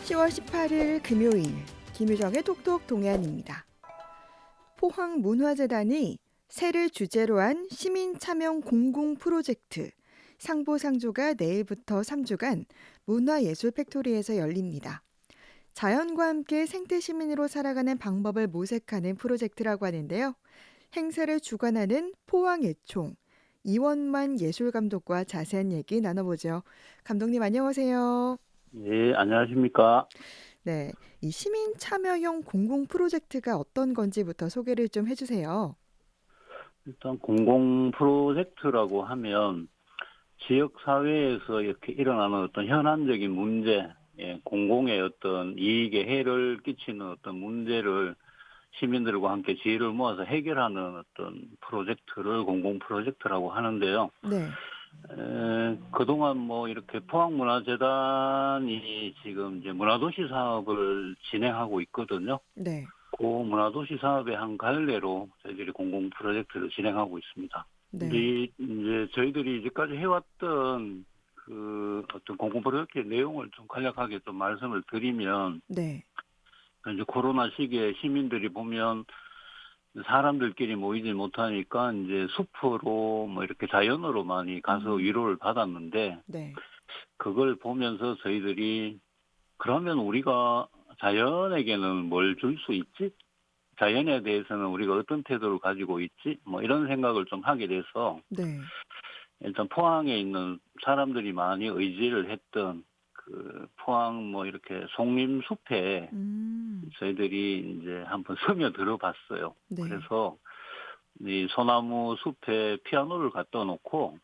10월 18일 금요일 김유정의 톡톡 동해안입니다. 포항문화재단이 새를 주제로 한 시민 참여 공공 프로젝트 상보상조가 내일부터 3주간 문화예술 팩토리에서 열립니다. 자연과 함께 생태 시민으로 살아가는 방법을 모색하는 프로젝트라고 하는데요. 행사를 주관하는 포항예총 이원만 예술감독과 자세한 얘기 나눠보죠. 감독님 안녕하세요. 예, 안녕하십니까. 네, 이 시민 참여형 공공 프로젝트가 어떤 건지부터 소개를 좀 해주세요. 일단 공공 프로젝트라고 하면 지역 사회에서 이렇게 일어나는 어떤 현안적인 문제, 공공의 어떤 이익에 해를 끼치는 어떤 문제를 시민들과 함께 지혜를 모아서 해결하는 어떤 프로젝트를 공공 프로젝트라고 하는데요. 네, 그동안 뭐 이렇게 포항문화재단이 지금 이제 문화도시 사업을 진행하고 있거든요. 네, 그 문화도시 사업의 한 갈래로 저희들이 공공 프로젝트를 진행하고 있습니다. 근데 네, 이제 저희들이 이제까지 해왔던 그 어떤 공공 프로젝트의 내용을 좀 간략하게 좀 말씀을 드리면, 네, 이제 코로나 시기에 시민들이 보면 사람들끼리 모이지 못하니까 이제 숲으로 뭐 이렇게 자연으로 많이 가서 음, 위로를 받았는데, 네, 그걸 보면서 저희들이 그러면 우리가 자연에게는 뭘 줄 수 있지? 자연에 대해서는 우리가 어떤 태도를 가지고 있지? 뭐 이런 생각을 좀 하게 돼서 네, 일단 포항에 있는 사람들이 많이 의지를 했던 그 포항 뭐 이렇게 송림숲에 저희들이 이제 한번 스며들어 봤어요. 네, 그래서 이 소나무 숲에 피아노를 갖다 놓고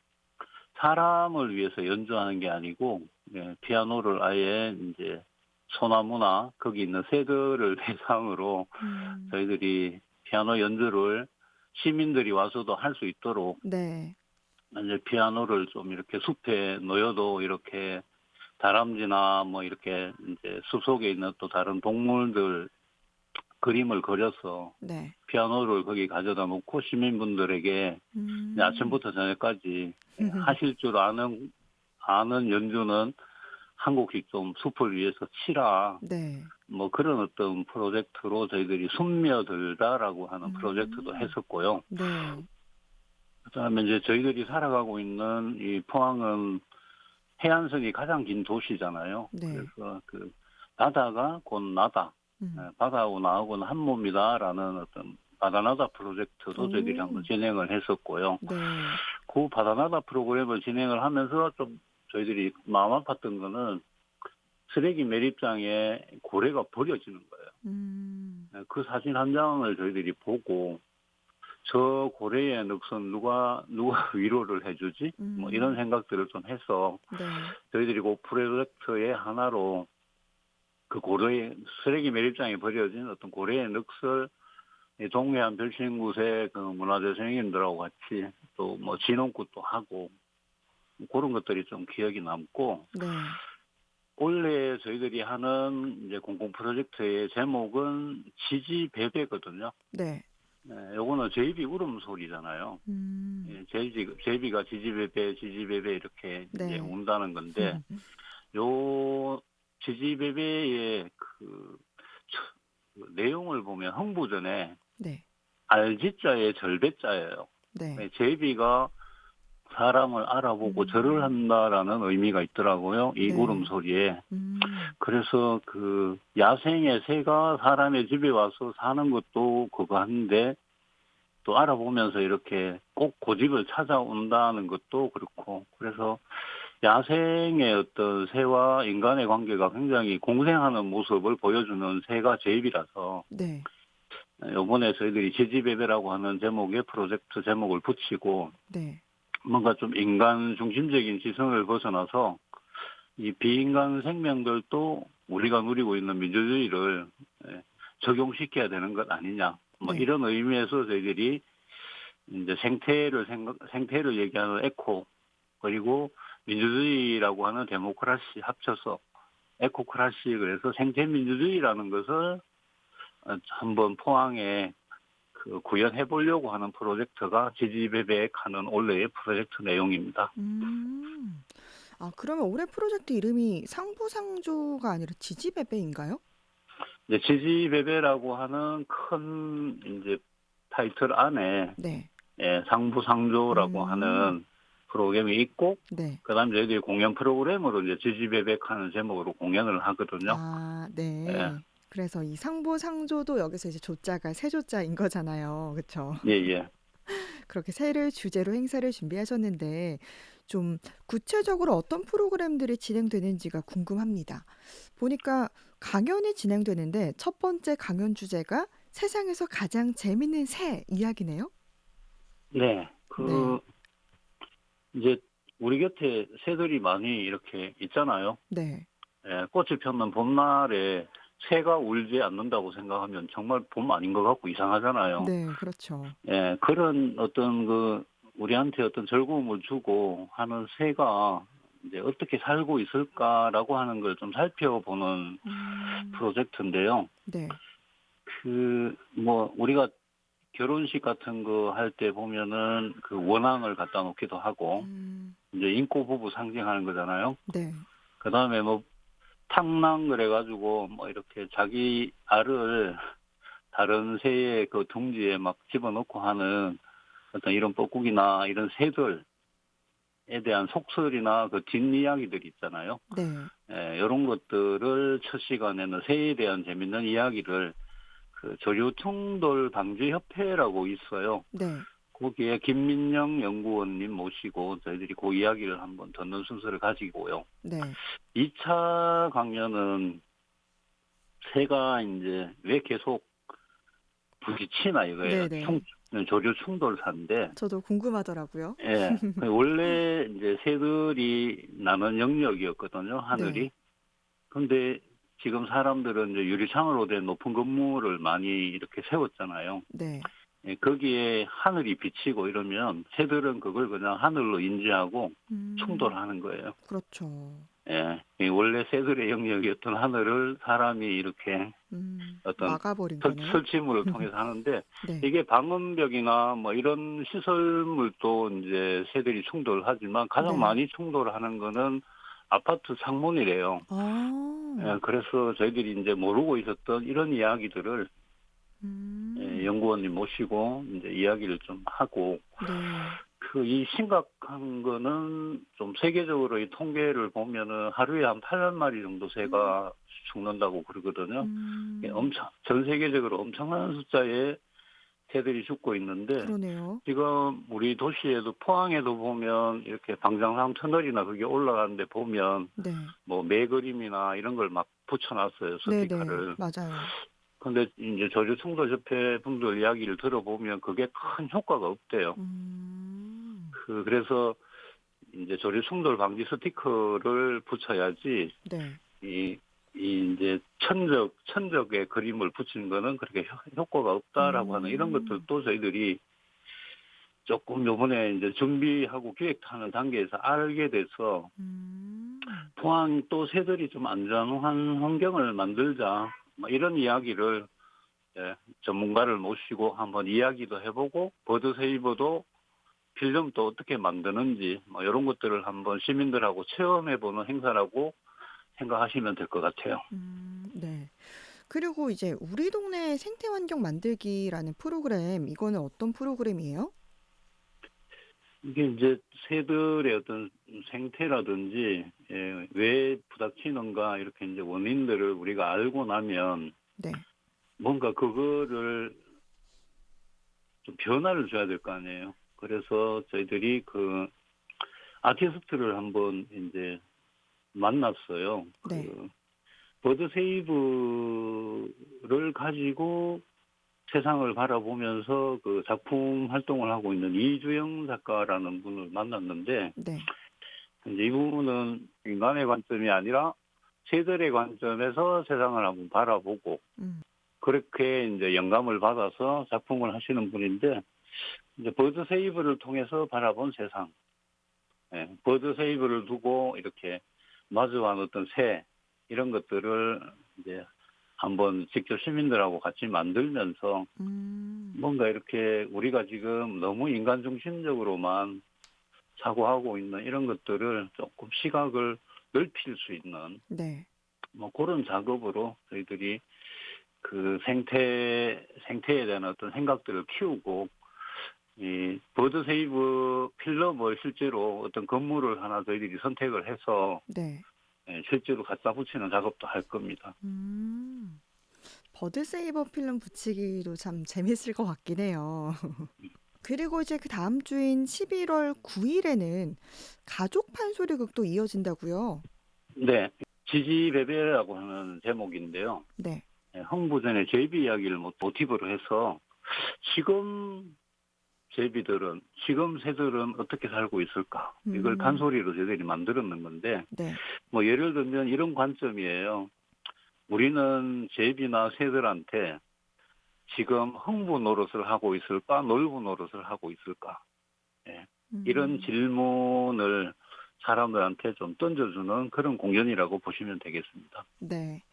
사람을 위해서 연주하는 게 아니고, 피아노를 아예 이제 소나무나 거기 있는 새들을 대상으로 음, 저희들이 피아노 연주를 시민들이 와서도 할 수 있도록 네, 이제 피아노를 좀 이렇게 숲에 놓여도 이렇게 다람쥐나 뭐 이렇게 이제 숲속에 있는 또 다른 동물들 그림을 그려서 네, 피아노를 거기 가져다 놓고 시민분들에게 이제 음, 아침부터 저녁까지 하실 줄 아는 연주는 한 곡씩 좀 숲을 위해서 치라. 네, 뭐 그런 어떤 프로젝트로 저희들이 숨며들다라고 하는 프로젝트도 음, 했었고요. 네, 그다음에 이제 저희들이 살아가고 있는 이 포항은 해안선이 가장 긴 도시잖아요. 네, 그래서 그 바다가 곧 나다. 음, 바다하고 나하고는 한 몸이다라는 어떤 바다나다 프로젝트도 저희들이 오, 한번 진행을 했었고요. 네, 그 바다나다 프로그램을 진행을 하면서 좀 저희들이 마음 아팠던 거는 쓰레기 매립장에 고래가 버려지는 거예요. 그 사진 한 장을 저희들이 보고 저 고래의 늑선 누가 위로를 해주지? 뭐 이런 음, 생각들을 좀 해서 네, 저희들이 그 프로젝트의 하나로 그 고래 쓰레기 매립장에 버려진 어떤 고래의 늑설 이 동해안 별신굿의 그 문화재 선생님들하고 같이 또 뭐 진홍굿도 하고 그런 것들이 좀 기억이 남고, 네, 원래 저희들이 하는 이제 공공 프로젝트의 제목은 지지배배거든요. 네, 요거는 제이비 울음소리잖아요. 음, 제이비가 지지배배 이렇게 이제 네, 운다는 건데, 요 지지배배의 그 내용을 보면 흥부전에 네, 알지자의 절배자예요. 네, 제비가 사람을 알아보고 절을 음, 한다라는 의미가 있더라고요. 이 네, 울음소리에. 음, 그래서 그 야생의 새가 사람의 집에 와서 사는 것도 그거 한데, 또 알아보면서 이렇게 꼭 고집을 찾아온다는 것도 그렇고, 그래서 야생의 어떤 새와 인간의 관계가 굉장히 공생하는 모습을 보여주는 새가 제입이라서, 네, 이번에 저희들이 지지배배라고 하는 제목의 프로젝트 제목을 붙이고 네, 뭔가 좀 인간 중심적인 지성을 벗어나서 이 비인간 생명들도 우리가 누리고 있는 민주주의를 적용시켜야 되는 것 아니냐. 뭐 네, 이런 의미에서 저희들이 이제 생태를 얘기하는 에코, 그리고 민주주의라고 하는 데모크라시 합쳐서 에코크라시, 그래서 생태민주주의라는 것을 한번 포항에 그 구현해 보려고 하는 프로젝트가 지지배백하는 올해의 프로젝트 내용입니다. 음. 아, 그러면 올해 프로젝트 이름이 상부상조가 아니라 지지배배인가요? 이제 지지배배라고 하는 큰 이제 타이틀 안에 네. 예, 상부상조라고 음. 하는 프로그램이 있고 네. 그다음에 저희들이 공연 프로그램으로 이제 지지배백하는 제목으로 공연을 하거든요. 아, 예, 네. 그래서 이 상부상조도 여기서 이제 조자가 세 조자인 거잖아요. 그쵸? 예, 예. 그렇게 새를 주제로 행사를 준비하셨는데 좀 구체적으로 어떤 프로그램들이 진행되는지가 궁금합니다. 보니까 강연이 진행되는데 첫 번째 강연 주제가 세상에서 가장 재밌는 새 이야기네요. 네, 네. 이제 우리 곁에 새들이 많이 이렇게 있잖아요. 네. 예, 꽃이 폈는 봄날에 새가 울지 않는다고 생각하면 정말 봄 아닌 것 같고 이상하잖아요. 네, 그렇죠. 예, 그런 어떤 우리한테 어떤 즐거움을 주고 하는 새가 이제 어떻게 살고 있을까라고 하는 걸 좀 살펴보는 음. 프로젝트인데요. 네. 우리가 결혼식 같은 거 할 때 보면은 그 원앙을 갖다 놓기도 하고, 음. 이제 인고 부부 상징하는 거잖아요. 네. 그 다음에 탕랑 그래가지고, 이렇게 자기 알을 다른 새의 그 둥지에 막 집어넣고 하는 어떤 이런 뻐꾸기나 이런 새들에 대한 속설이나 그 뒷이야기들이 있잖아요. 네. 예, 이런 것들을 첫 시간에는 새에 대한 재밌는 이야기를 그 조류충돌 방지협회라고 있어요. 네. 거기에 김민영 연구원님 모시고 저희들이 그 이야기를 한번 듣는 순서를 가지고요. 네. 2차 강연은 새가 이제 왜 계속 부딪히나 이거예요. 네, 네. 조류 충돌사인데, 저도 궁금하더라고요. 예. 원래 이제 새들이 나는 영역이었거든요, 네. 하늘이. 근데 지금 사람들은 이제 유리창으로 된 높은 건물을 많이 이렇게 세웠잖아요. 네. 예, 거기에 하늘이 비치고 이러면 새들은 그걸 그냥 하늘로 인지하고 음. 충돌하는 거예요. 그렇죠. 예, 이 원래 새들의 영역이었던 하늘을 사람이 이렇게 어떤 막아버린 거네요. 설치물을 통해서 하는데 네. 이게 방음벽이나 이런 시설물도 이제 새들이 충돌하지만 가장 네. 많이 충돌하는 거는 아파트 창문이래요. 아. 예, 그래서 저희들이 이제 모르고 있었던 이런 이야기들을 예, 음. 연구원님 모시고 이제 이야기를 좀 하고 네. 이 심각한 거는 좀 세계적으로 이 통계를 보면은 하루에 한 8만 마리 정도 음. 새가 죽는다고 그러거든요. 이게 음. 엄청 전 세계적으로 엄청난 숫자의 새들이 죽고 있는데 그러네요. 지금 우리 도시에도 포항에도 보면 이렇게 방장산 터널이나 그게 올라가는데 보면 네. 매 그림이나 이런 걸 막 붙여놨어요, 네네. 스티커를. 맞아요. 근데 이제 저주충돌협회 분들 이야기를 들어보면 그게 큰 효과가 없대요. 음. 그래서 이제 저주충돌 방지 스티커를 붙여야지 네. 이제 천적의 그림을 붙이는 거는 그렇게 효과가 없다라고 하는 이런 음. 것들도 저희들이 조금 요번에 이제 준비하고 기획하는 단계에서 알게 돼서 음. 포항 또 새들이 좀 안전한 환경을 만들자 이런 이야기를 예, 전문가를 모시고 한번 이야기도 해보고 버드세이버도 필름도 어떻게 만드는지 이런 것들을 한번 시민들하고 체험해보는 행사라고 생각하시면 될 것 같아요. 네. 그리고 이제 우리 동네 생태 환경 만들기라는 프로그램, 이거는 어떤 프로그램이에요? 이게 이제 새들의 어떤 생태라든지 왜 부닥치는가 이렇게 이제 원인들을 우리가 알고 나면 네. 뭔가 그거를 좀 변화를 줘야 될 거 아니에요. 그래서 저희들이 아티스트를 한번 이제 만났어요. 네. 버드세이브를 가지고 세상을 바라보면서 그 작품 활동을 하고 있는 이주영 작가라는 분을 만났는데, 네. 이제 이분은 인간의 관점이 아니라 새들의 관점에서 세상을 한번 바라보고, 음. 그렇게 이제 영감을 받아서 작품을 하시는 분인데, 이제 버드세이브를 통해서 바라본 세상, 예, 버드세이브를 두고 이렇게 마주한 어떤 새, 이런 것들을 이제 한번 직접 시민들하고 같이 만들면서 음. 뭔가 이렇게 우리가 지금 너무 인간 중심적으로만 사고하고 있는 이런 것들을 조금 시각을 넓힐 수 있는 네. 뭐 그런 작업으로 저희들이 그 생태에 대한 어떤 생각들을 키우고 이 버드 세이브 필름을 실제로 어떤 건물을 하나 저희들이 선택을 해서 네. 실제로 갖다 붙이는 작업도 할 겁니다. 음. 버드 세이버 필름 붙이기도 참 재밌을 것 같긴 해요. 그리고 이제 그 다음 주인 11월 9일에는 가족 판소리극도 이어진다고요. 네, 지지배배라고 하는 제목인데요. 네. 흥부전의 제비 이야기를 모티브로 해서 지금 제비들은 지금 새들은 어떻게 살고 있을까? 이걸 음. 판소리로 저희들이 만들었는 건데 네. 뭐 예를 들면 이런 관점이에요. 우리는 제비나 새들한테 지금 흥부 노릇을 하고 있을까? 놀부 노릇을 하고 있을까? 예. 이런 음. 질문을 사람들한테 좀 던져주는 그런 공연이라고 보시면 되겠습니다. 네.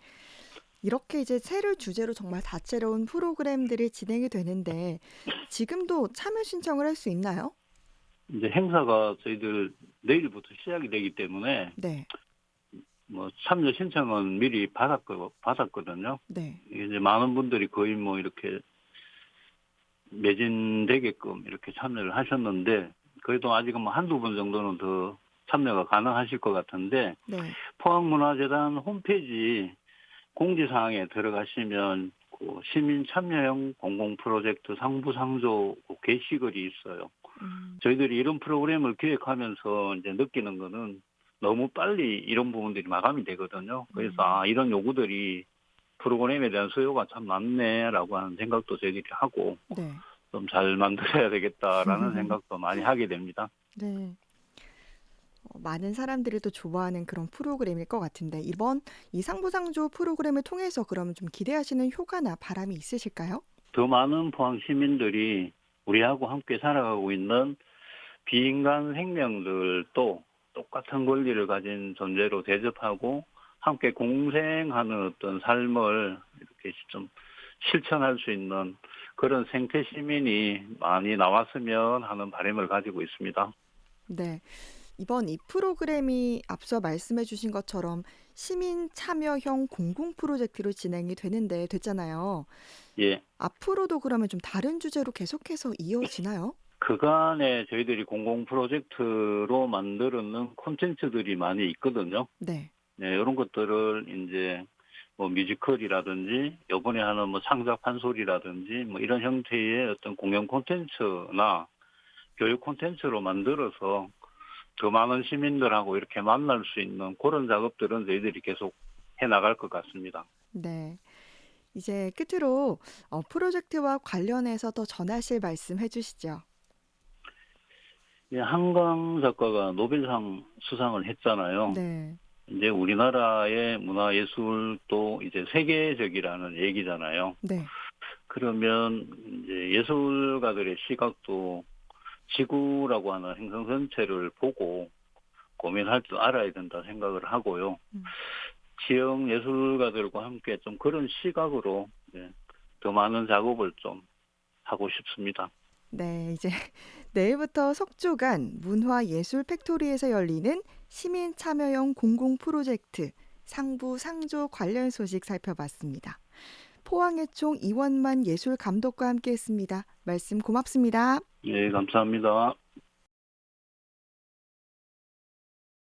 이렇게 이제 새를 주제로 정말 다채로운 프로그램들이 진행이 되는데 지금도 참여 신청을 할 수 있나요? 이제 행사가 저희들 내일부터 시작이 되기 때문에 네. 뭐 참여 신청은 미리 받았거든요. 네. 이제 많은 분들이 거의 뭐 이렇게 매진되게끔 이렇게 참여를 하셨는데 그래도 아직은 뭐 한두 분 정도는 더 참여가 가능하실 것 같은데 네. 포항문화재단 홈페이지 공지사항에 들어가시면 그 시민 참여형 공공 프로젝트 상부상조 그 게시글이 있어요. 음. 저희들이 이런 프로그램을 기획하면서 이제 느끼는 거는 너무 빨리 이런 부분들이 마감이 되거든요. 그래서 음. 이런 요구들이 프로그램에 대한 수요가 참 많네라고 하는 생각도 저희들이 하고 네. 좀 잘 만들어야 되겠다라는 생각도 많이 하게 됩니다. 네. 많은 사람들이 또 좋아하는 그런 프로그램일 것 같은데 이번 이 상부상조 프로그램을 통해서 그러면 좀 기대하시는 효과나 바람이 있으실까요? 더 많은 포항 시민들이 우리하고 함께 살아가고 있는 비인간 생명들도 똑같은 권리를 가진 존재로 대접하고 함께 공생하는 어떤 삶을 이렇게 좀 실천할 수 있는 그런 생태 시민이 많이 나왔으면 하는 바람을 가지고 있습니다. 네. 이번 이 프로그램이 앞서 말씀해 주신 것처럼 시민 참여형 공공 프로젝트로 진행이 됐잖아요. 예. 앞으로도 그러면 좀 다른 주제로 계속해서 이어지나요? 그간에 저희들이 공공 프로젝트로 만들었는 콘텐츠들이 많이 있거든요. 네. 네, 이런 것들을 이제 뭐 뮤지컬이라든지 이번에 하는 뭐 창작 판소리라든지 뭐 이런 형태의 어떤 공연 콘텐츠나 교육 콘텐츠로 만들어서 더 많은 시민들하고 이렇게 만날 수 있는 그런 작업들은 저희들이 계속 해 나갈 것 같습니다. 네. 이제 끝으로 프로젝트와 관련해서 더 전하실 말씀 해주시죠. 예, 한강 작가가 노벨상 수상을 했잖아요. 네. 이제 우리나라의 문화예술도 이제 세계적이라는 얘기잖아요. 네. 그러면 이제 예술가들의 시각도 지구라고 하는 행성 전체를 보고 고민할 줄 알아야 된다 생각을 하고요. 음. 지역 예술가들과 함께 좀 그런 시각으로 더 많은 작업을 좀 하고 싶습니다. 네, 이제 내일부터 석조간 문화예술 팩토리에서 열리는 시민 참여형 공공 프로젝트 상부 상조 관련 소식 살펴봤습니다. 포항예총 이원만 예술 감독과 함께했습니다. 말씀 고맙습니다. 네, 감사합니다.